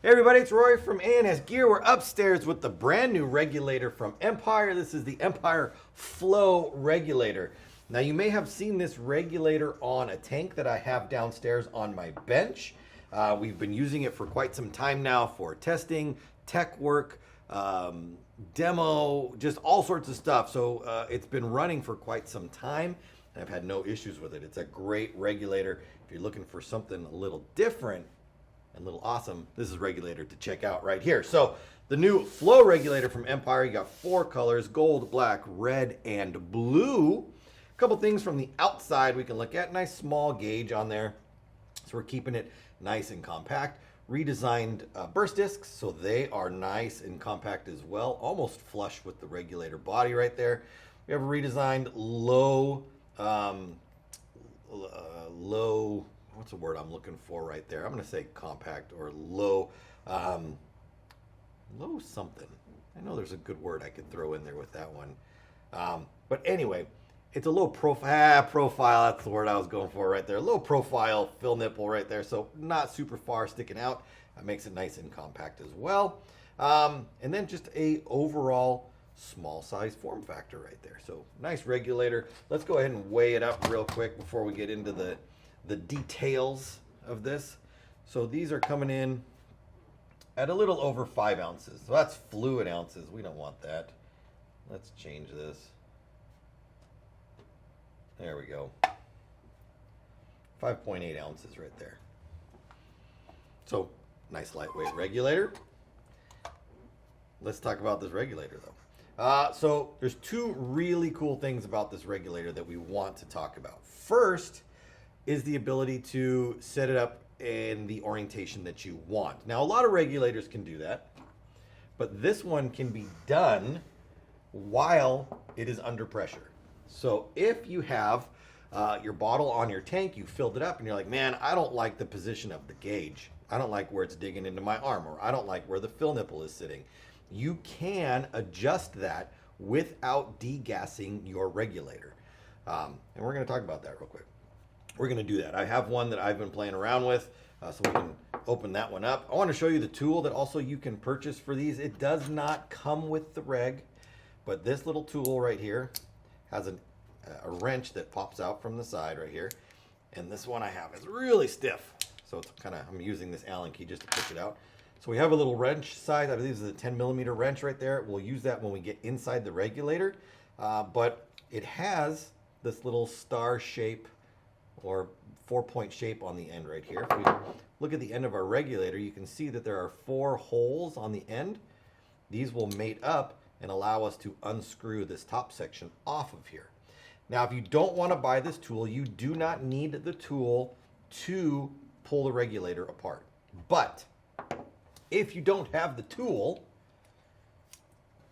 Hey everybody, it's Roy from ANSgear. We're upstairs with the brand new regulator from Empire. This is the Empire FLO regulator. Now you may have seen this regulator on a tank that I have downstairs on my bench. We've been using it for quite some time now for testing, tech work, demo, just all sorts of stuff. So it's been running for quite some time and I've had no issues with it. It's a great regulator. If you're looking for something a little different and a little awesome, this is regulator to check out right here. So the new FLO regulator from Empire, you got 4 colors: gold, black, red, and blue. A couple things from the outside we can look at. Nice small gauge on there, so we're keeping it nice and compact. Redesigned burst discs, so they are nice and compact as well, almost flush with the regulator body right there. We have a redesigned low what's the word I'm looking for right there? I'm going to say compact or low, low something. I know there's a good word I could throw in there with that one. But anyway, it's a low profile. That's the word I was going for right there. Low profile fill nipple right there. So not super far sticking out. That makes it nice and compact as well. And then just a overall small size form factor right there. So nice regulator. Let's go ahead and weigh it up real quick before we get into the details of this. So these are coming in at a little over 5 ounces. So that's fluid ounces. We don't want that. Let's change this. There we go. 5.8 ounces right there. So nice lightweight regulator. Let's talk about this regulator though. So there's 2 really cool things about this regulator that we want to talk about. First is the ability to set it up in the orientation that you want. Now, a lot of regulators can do that, but this one can be done while it is under pressure. So if you have your bottle on your tank, you filled it up and you're like, man, I don't like the position of the gauge. I don't like where it's digging into my arm, or I don't like where the fill nipple is sitting. You can adjust that without degassing your regulator. And we're gonna talk about that real quick. We're going to do that. I have one that I've been playing around with, so we can open that one up. I want to show you the tool that also you can purchase for these. It does not come with the reg, but this little tool right here has a wrench that pops out from the side right here. And this one I have is really stiff. So it's I'm using this Allen key just to push it out. So we have a little wrench size. I believe this is a 10mm wrench right there. We'll use that when we get inside the regulator. But it has this little star shape or 4-point shape on the end right here. If we look at the end of our regulator, you can see that there are 4 holes on the end. These will mate up and allow us to unscrew this top section off of here. Now, if you don't want to buy this tool, you do not need the tool to pull the regulator apart. But if you don't have the tool,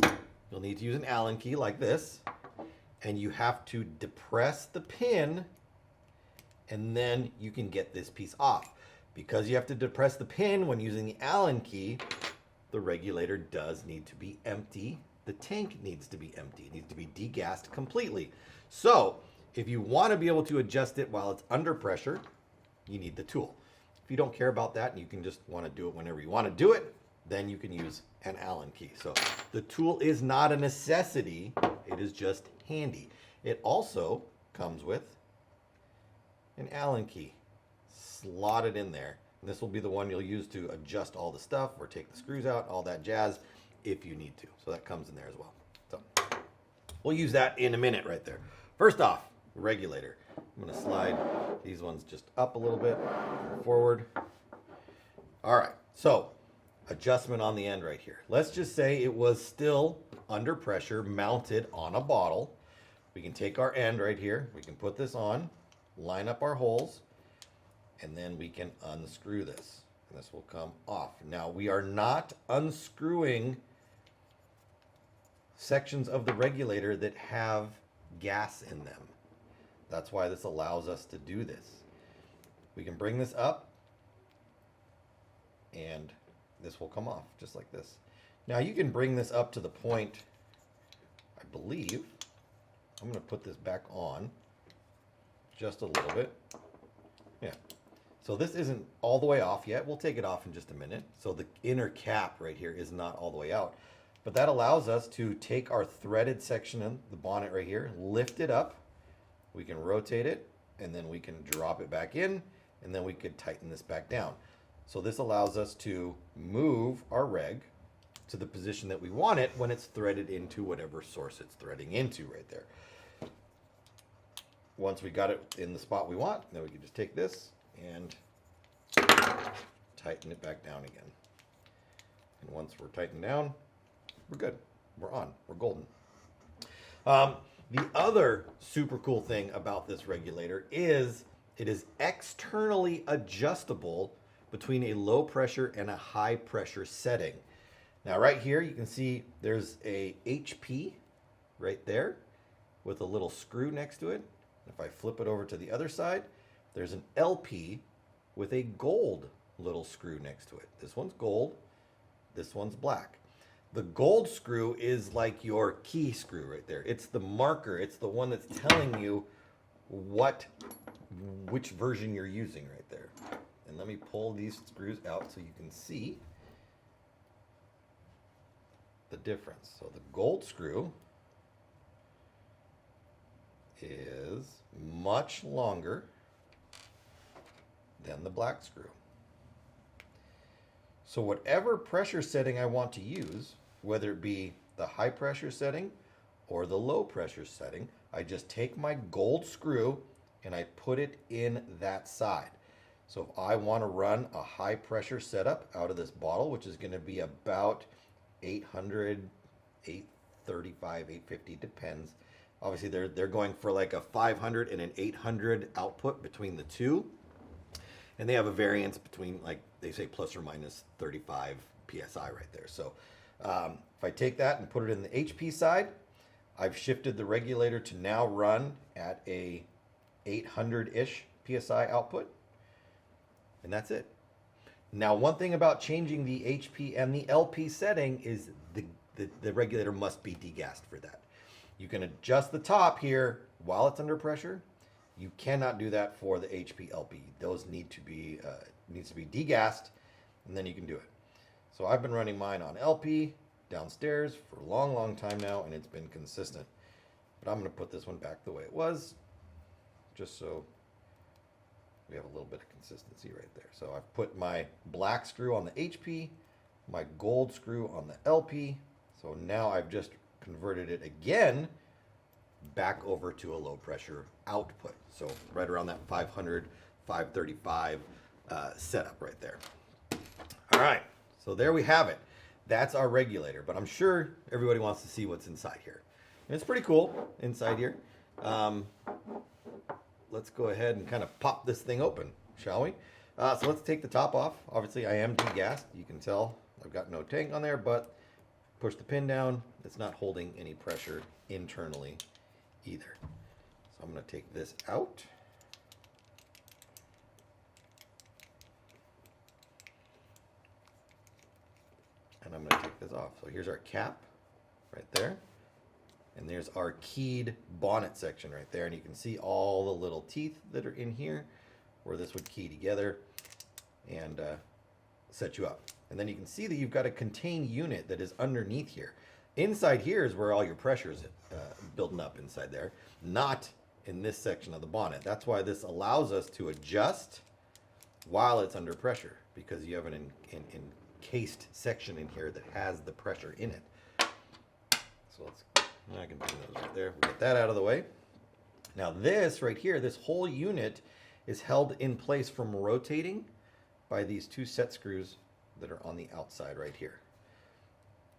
you'll need to use an Allen key like this, and you have to depress the pin, and then you can get this piece off. Because you have to depress the pin when using the Allen key, the regulator does need to be empty. The tank needs to be empty. It needs to be degassed completely. So if you want to be able to adjust it while it's under pressure, you need the tool. If you don't care about that and you can just want to do it whenever you want to do it, then you can use an Allen key. So the tool is not a necessity. It is just handy. It also comes with an Allen key slotted in there. And this will be the one you'll use to adjust all the stuff or take the screws out, all that jazz, if you need to. So that comes in there as well. So we'll use that in a minute right there. First off, the regulator. I'm going to slide these ones just up a little bit, forward. All right, so adjustment on the end right here. Let's just say it was still under pressure, mounted on a bottle. We can take our end right here. We can put this on, line up our holes, and then we can unscrew this. And this will come off. Now, we are not unscrewing sections of the regulator that have gas in them. That's why this allows us to do this. We can bring this up, and this will come off just like this. Now, you can bring this up to the point, I believe, I'm going to put this back on just a little bit. Yeah. So this isn't all the way off yet. We'll take it off in just a minute. So the inner cap right here is not all the way out. But that allows us to take our threaded section of the bonnet right here, lift it up. We can rotate it, and then we can drop it back in, and then we could tighten this back down. So this allows us to move our reg to the position that we want it when it's threaded into whatever source it's threading into right there. Once we got it in the spot we want, then we can just take this and tighten it back down again. And once we're tightened down, we're good. We're on. We're golden. The other super cool thing about this regulator is it is externally adjustable between a low pressure and a high pressure setting. Now right here you can see there's a HP right there with a little screw next to it. If I flip it over to the other side, there's an LP with a gold little screw next to it. This one's gold, this one's black. The gold screw is like your key screw right there. It's the marker. It's the one that's telling you which version you're using right there. And let me pull these screws out so you can see the difference. So the gold screw is much longer than the black screw. So whatever pressure setting I want to use, whether it be the high pressure setting or the low pressure setting, I just take my gold screw and I put it in that side. So if I want to run a high pressure setup out of this bottle, which is going to be about 800, 835, 850, depends. Obviously they're going for like a 500 and an 800 output between the two. And they have a variance between, like they say, plus or minus 35 PSI right there. So if I take that and put it in the HP side, I've shifted the regulator to now run at a 800-ish PSI output. And that's it. Now, one thing about changing the HP and the LP setting is the regulator must be degassed for that. You can adjust the top here while it's under pressure. You cannot do that for the HP LP. Those need to be needs to be degassed, and then you can do it. So I've been running mine on LP downstairs for a long time now, and it's been consistent. But I'm going to put this one back the way it was, just so we have a little bit of consistency right there. So I've put my black screw on the HP, my gold screw on the LP. So now I've just converted it again back over to a low pressure output. So right around that 500, 535 setup right there. All right, so there we have it. That's our regulator, but I'm sure everybody wants to see what's inside here. And it's pretty cool inside here. Let's go ahead and kind of pop this thing open, shall we? So let's take the top off. Obviously I am degassed. You can tell I've got no tank on there, but push the pin down. It's not holding any pressure internally either. So I'm going to take this out. And I'm going to take this off. So here's our cap right there. And there's our keyed bonnet section right there. And you can see all the little teeth that are in here where this would key together and set you up. And then you can see that you've got a contained unit that is underneath here. Inside here is where all your pressure is building up inside there, not in this section of the bonnet. That's why this allows us to adjust while it's under pressure, because you have an encased section in here that has the pressure in it. So I can do those right there. We'll get that out of the way. Now this right here, this whole unit is held in place from rotating by these two set screws that are on the outside right here.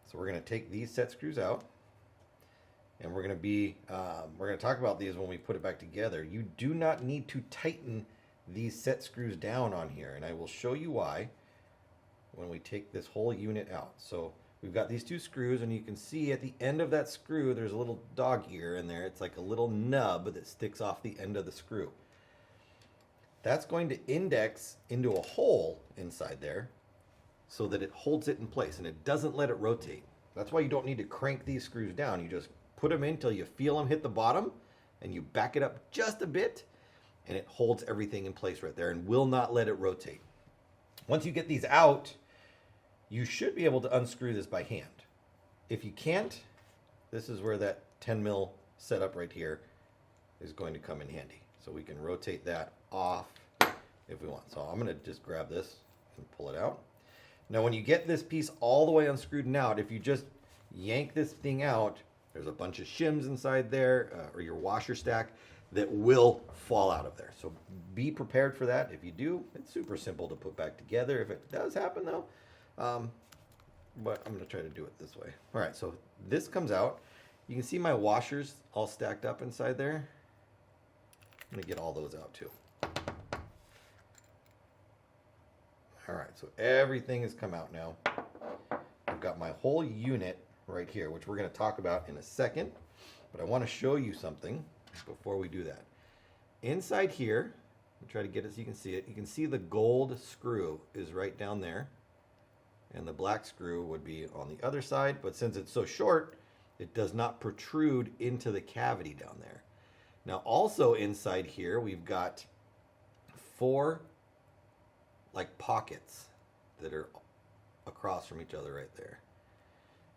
So we're going to take these set screws out, and we're going to talk about these when we put it back together. You do not need to tighten these set screws down on here, and I will show you why when we take this whole unit out. So we've got these two screws, and you can see at the end of that screw there's a little dog ear in there. It's like a little nub that sticks off the end of the screw. That's going to index into a hole inside there so that it holds it in place and it doesn't let it rotate. That's why you don't need to crank these screws down. You just put them in till you feel them hit the bottom, and you back it up just a bit, and it holds everything in place right there and will not let it rotate. Once you get these out, you should be able to unscrew this by hand. If you can't, this is where that 10 mil setup right here is going to come in handy. So we can rotate that off if we want. So I'm going to just grab this and pull it out. Now when you get this piece all the way unscrewed and out, if you just yank this thing out, there's a bunch of shims inside there, or your washer stack, that will fall out of there. So be prepared for that. If you do, it's super simple to put back together. If it does happen though, but I'm going to try to do it this way. All right, so this comes out. You can see my washers all stacked up inside there. I'm going to get all those out too. All right, so everything has come out now. I've got my whole unit right here, which we're going to talk about in a second, but I want to show you something before we do that. Inside here, I'll try to get it so you can see it. You can see the gold screw is right down there, and the black screw would be on the other side, but since it's so short, it does not protrude into the cavity down there. Now also inside here, we've got 4 like pockets that are across from each other right there.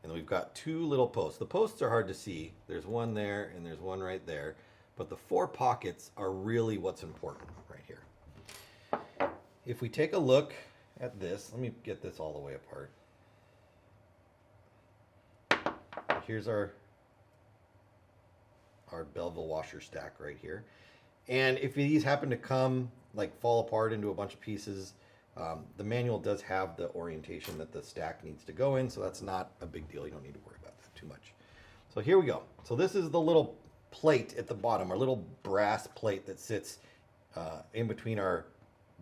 And we've got 2 little posts. The posts are hard to see. There's one there and there's one right there. But the 4 pockets are really what's important right here. If we take a look at this, let me get this all the way apart. Here's our Belleville washer stack right here. And if these happen to come, like fall apart into a bunch of pieces, the manual does have the orientation that the stack needs to go in, so that's not a big deal. You don't need to worry about that too much. So here we go. So this is the little plate at the bottom, our little brass plate that sits in between our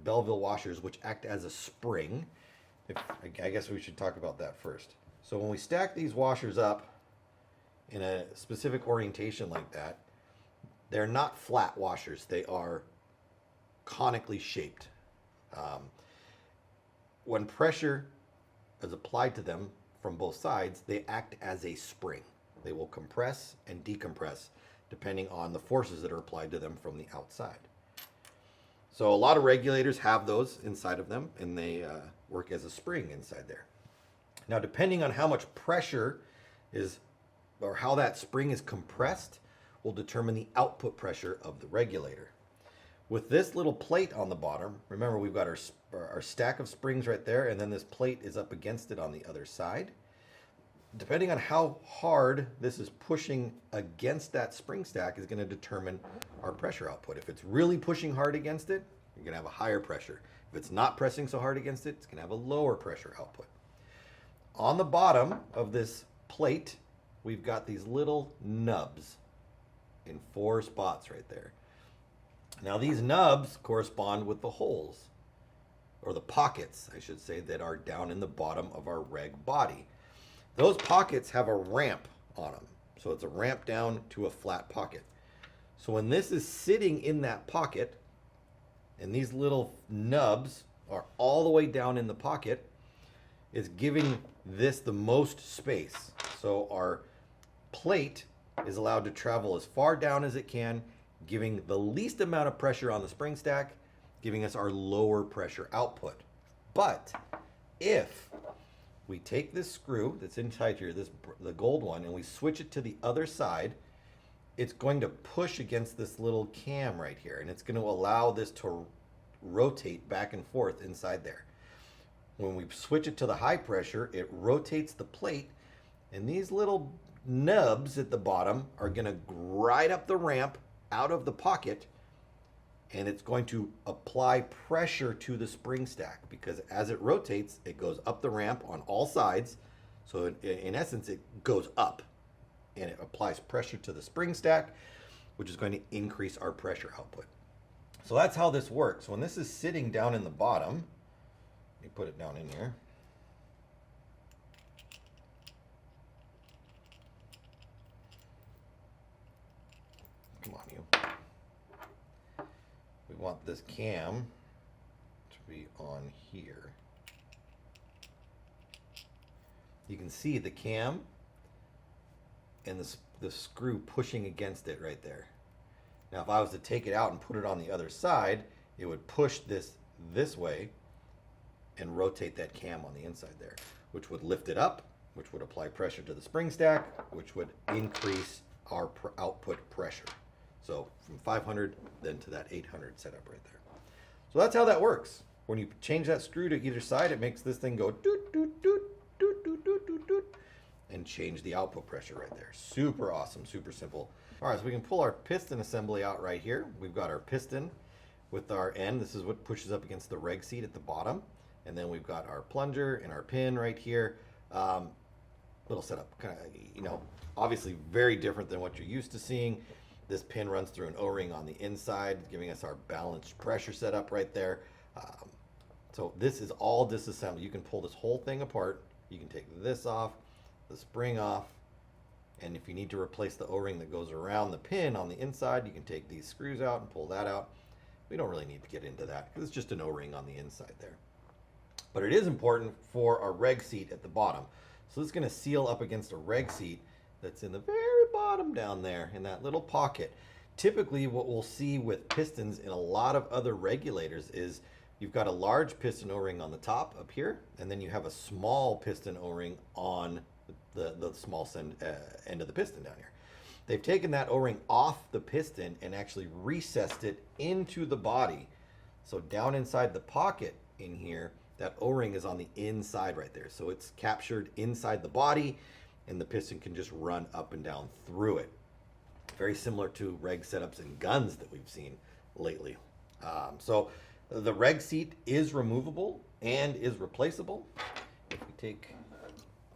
Belleville washers, which act as a spring. I guess we should talk about that first. So when we stack these washers up in a specific orientation like that, they're not flat washers. They are conically shaped. When pressure is applied to them from both sides, they act as a spring. They will compress and decompress depending on the forces that are applied to them from the outside. So a lot of regulators have those inside of them, and they work as a spring inside there. Now, depending on how much pressure is, or how that spring is compressed, will determine the output pressure of the regulator. With this little plate on the bottom, remember we've got our stack of springs right there, and then this plate is up against it on the other side. Depending on how hard this is pushing against that spring stack is going to determine our pressure output. If it's really pushing hard against it, you're going to have a higher pressure. If it's not pressing so hard against it, it's going to have a lower pressure output. On the bottom of this plate, we've got these little nubs in 4 spots right there. Now these nubs correspond with the holes, or the pockets, I should say, that are down in the bottom of our reg body. Those pockets have a ramp on them. So it's a ramp down to a flat pocket. So when this is sitting in that pocket, and these little nubs are all the way down in the pocket, it's giving this the most space. So our plate is allowed to travel as far down as it can, giving the least amount of pressure on the spring stack, giving us our lower pressure output. But if we take this screw that's inside here, the gold one, and we switch it to the other side, it's going to push against this little cam right here, and it's going to allow this to rotate back and forth inside there. When we switch it to the high pressure, it rotates the plate, and these little nubs at the bottom are going to ride up the ramp out of the pocket, and it's going to apply pressure to the spring stack, because as it rotates, it goes up the ramp on all sides. So in essence, it goes up, and it applies pressure to the spring stack, which is going to increase our pressure output. So that's how this works. When this is sitting down in the bottom, let me put it down in here. Come on, you. We want this cam to be on here. You can see the cam and the screw pushing against it right there. Now, if I was to take it out and put it on the other side, it would push this way and rotate that cam on the inside there, which would lift it up, which would apply pressure to the spring stack, which would increase our output pressure. So from 500 then to that 800 setup right there. So that's how that works. When you change that screw to either side, it makes this thing go doot, doot, doot, doot, doot, doot, doot, doot, and change the output pressure right there. Super awesome, super simple. All right, so we can pull our piston assembly out right here. We've got our piston with our end. This is what pushes up against the reg seat at the bottom. And then we've got our plunger and our pin right here. Little setup, kind of, obviously very different than what you're used to seeing. This pin runs through an O-ring on the inside, giving us our balanced pressure setup right there. So this is all disassembly. You can pull this whole thing apart. You can take this off, the spring off, and if you need to replace the O-ring that goes around the pin on the inside, you can take these screws out and pull that out. We don't really need to get into that because it's just an O-ring on the inside there. But it is important for our reg seat at the bottom. So this is going to seal up against a reg seat that's in the very bottom down there in that little pocket. Typically what we'll see with pistons in a lot of other regulators is you've got a large piston O-ring on the top up here, and then you have a small piston O-ring on the small end of the piston down here. They've taken that O-ring off the piston and actually recessed it into the body. So down inside the pocket in here, that O-ring is on the inside right there. So it's captured inside the body, and the piston can just run up and down through it. Very similar to reg setups in guns that we've seen lately. So the reg seat is removable and is replaceable. If we take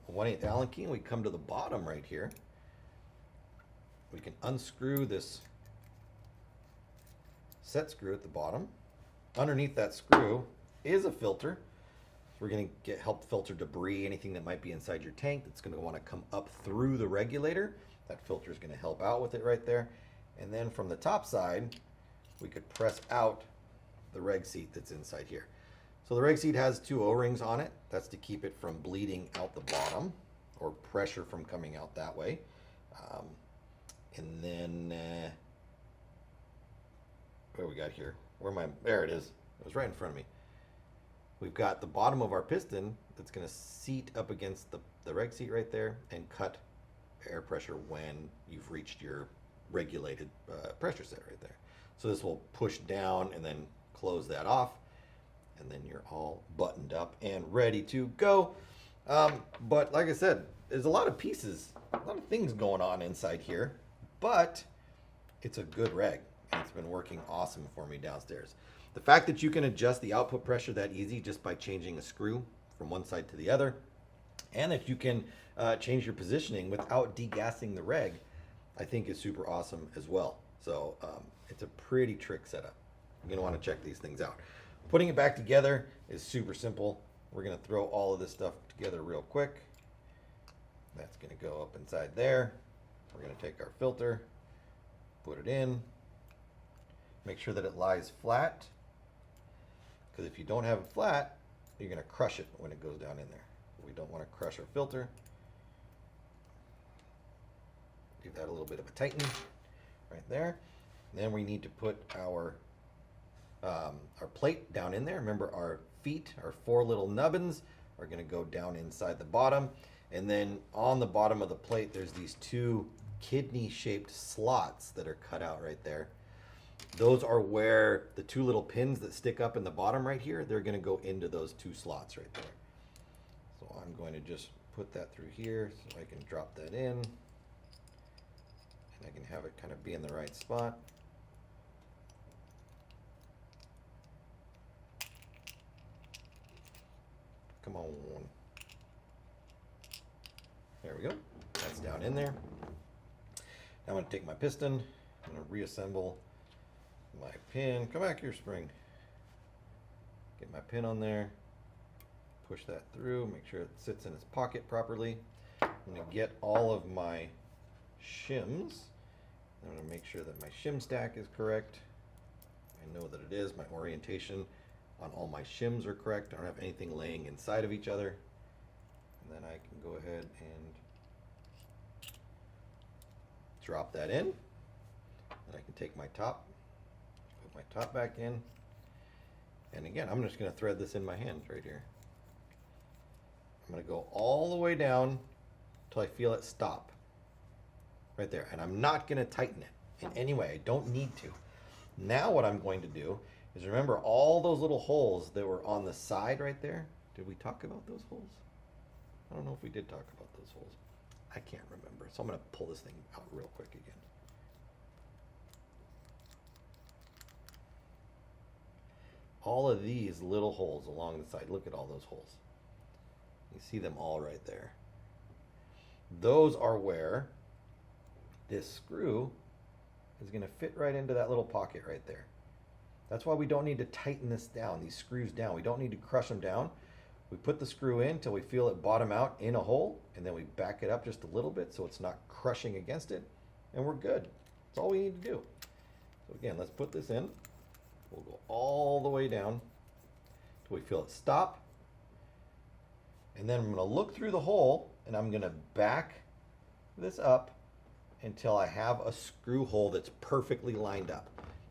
a 1/8 Allen key and we come to the bottom right here, we can unscrew this set screw at the bottom. Underneath that screw is a filter. We're going to help filter debris, anything that might be inside your tank that's going to want to come up through the regulator. That filter is going to help out with it right there. And then from the top side, we could press out the reg seat that's inside here. So the reg seat has 2 O-rings on it. That's to keep it from bleeding out the bottom or pressure from coming out that way. And then, what do we got here? There it is. It was right in front of me. We've got the bottom of our piston that's going to seat up against the reg seat right there and cut air pressure when you've reached your regulated pressure set right there. So this will push down and then close that off, and then you're all buttoned up and ready to go. But like I said, there's a lot of pieces, a lot of things going on inside here, but it's a good reg, and it's been working awesome for me downstairs. The fact that you can adjust the output pressure that easy just by changing a screw from one side to the other, and that you can change your positioning without degassing the reg, I think is super awesome as well. So it's a pretty trick setup. You're going to want to check these things out. Putting it back together is super simple. We're going to throw all of this stuff together real quick. That's going to go up inside there. We're going to take our filter, put it in, make sure that it lies flat, because if you don't have it flat, you're going to crush it when it goes down in there. We don't want to crush our filter. Give that a little bit of a tightening right there. And then we need to put our plate down in there. Remember, our feet, our 4 little nubbins, are going to go down inside the bottom. And then on the bottom of the plate, there's these 2 kidney-shaped slots that are cut out right there. Those are where the 2 little pins that stick up in the bottom right here, they're going to go into those 2 slots right there. So I'm going to just put that through here so I can drop that in. And I can have it kind of be in the right spot. Come on. There we go. That's down in there. Now I'm going to take my piston. I'm going to reassemble my pin. Come back here, spring. Get my pin on there. Push that through. Make sure it sits in its pocket properly. I'm going to get all of my shims. I'm going to make sure that my shim stack is correct. I know that it is. My orientation on all my shims are correct. I don't have anything laying inside of each other. And then I can go ahead and drop that in. And I can take my top, put my top back in. And again, I'm just going to thread this in my hand right here. I'm going to go all the way down until I feel it stop. Right there. And I'm not going to tighten it in any way. I don't need to. Now what I'm going to do is remember all those little holes that were on the side right there. Did we talk about those holes? I don't know if we did talk about those holes. I can't remember. So I'm going to pull this thing out real quick again. All of these little holes along the side. Look at all those holes. You see them all right there. Those are where this screw is going to fit right into that little pocket right there. That's why we don't need to tighten this down, these screws down. We don't need to crush them down. We put the screw in until we feel it bottom out in a hole, and then we back it up just a little bit so it's not crushing against it, and we're good. That's all we need to do. So again, let's put this in. We'll go all the way down until we feel it stop. And then I'm going to look through the hole, and I'm going to back this up until I have a screw hole that's perfectly lined up.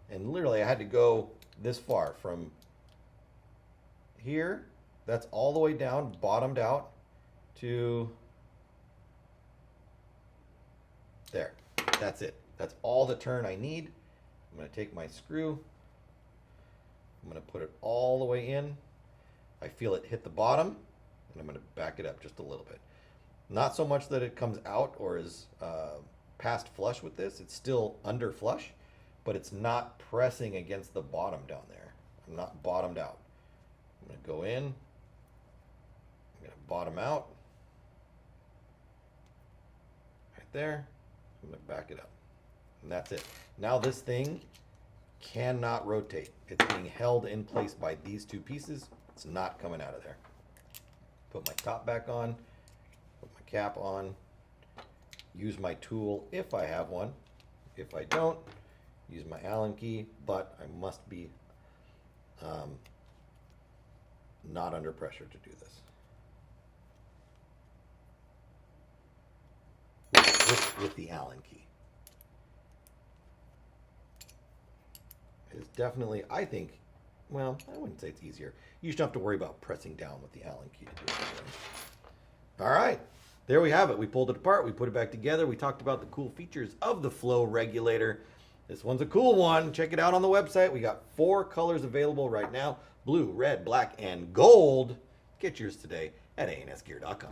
And literally I had to go this far from here, that's all the way down, bottomed out, to there. That's it. That's all the turn I need. I'm going to take my screw, I'm going to put it all the way in. I feel it hit the bottom, and I'm going to back it up just a little bit. Not so much that it comes out or is past flush with this. It's still under flush, but it's not pressing against the bottom down there. I'm not bottomed out. I'm going to go in. I'm going to bottom out. Right there. I'm going to back it up. And that's it. Now this thing cannot rotate. It's being held in place by these two pieces. It's not coming out of there. Put my top back on. Put my cap on. Use my tool if I have one. If I don't, use my Allen key, but I must be not under pressure to do this. With the Allen key. It's definitely, I think, well, I wouldn't say it's easier. You just don't have to worry about pressing down with the Allen key to do it. All right. There we have it. We pulled it apart. We put it back together. We talked about the cool features of the Flow regulator. This one's a cool one. Check it out on the website. We got 4 colors available right now: blue, red, black, and gold. Get yours today at ANSgear.com.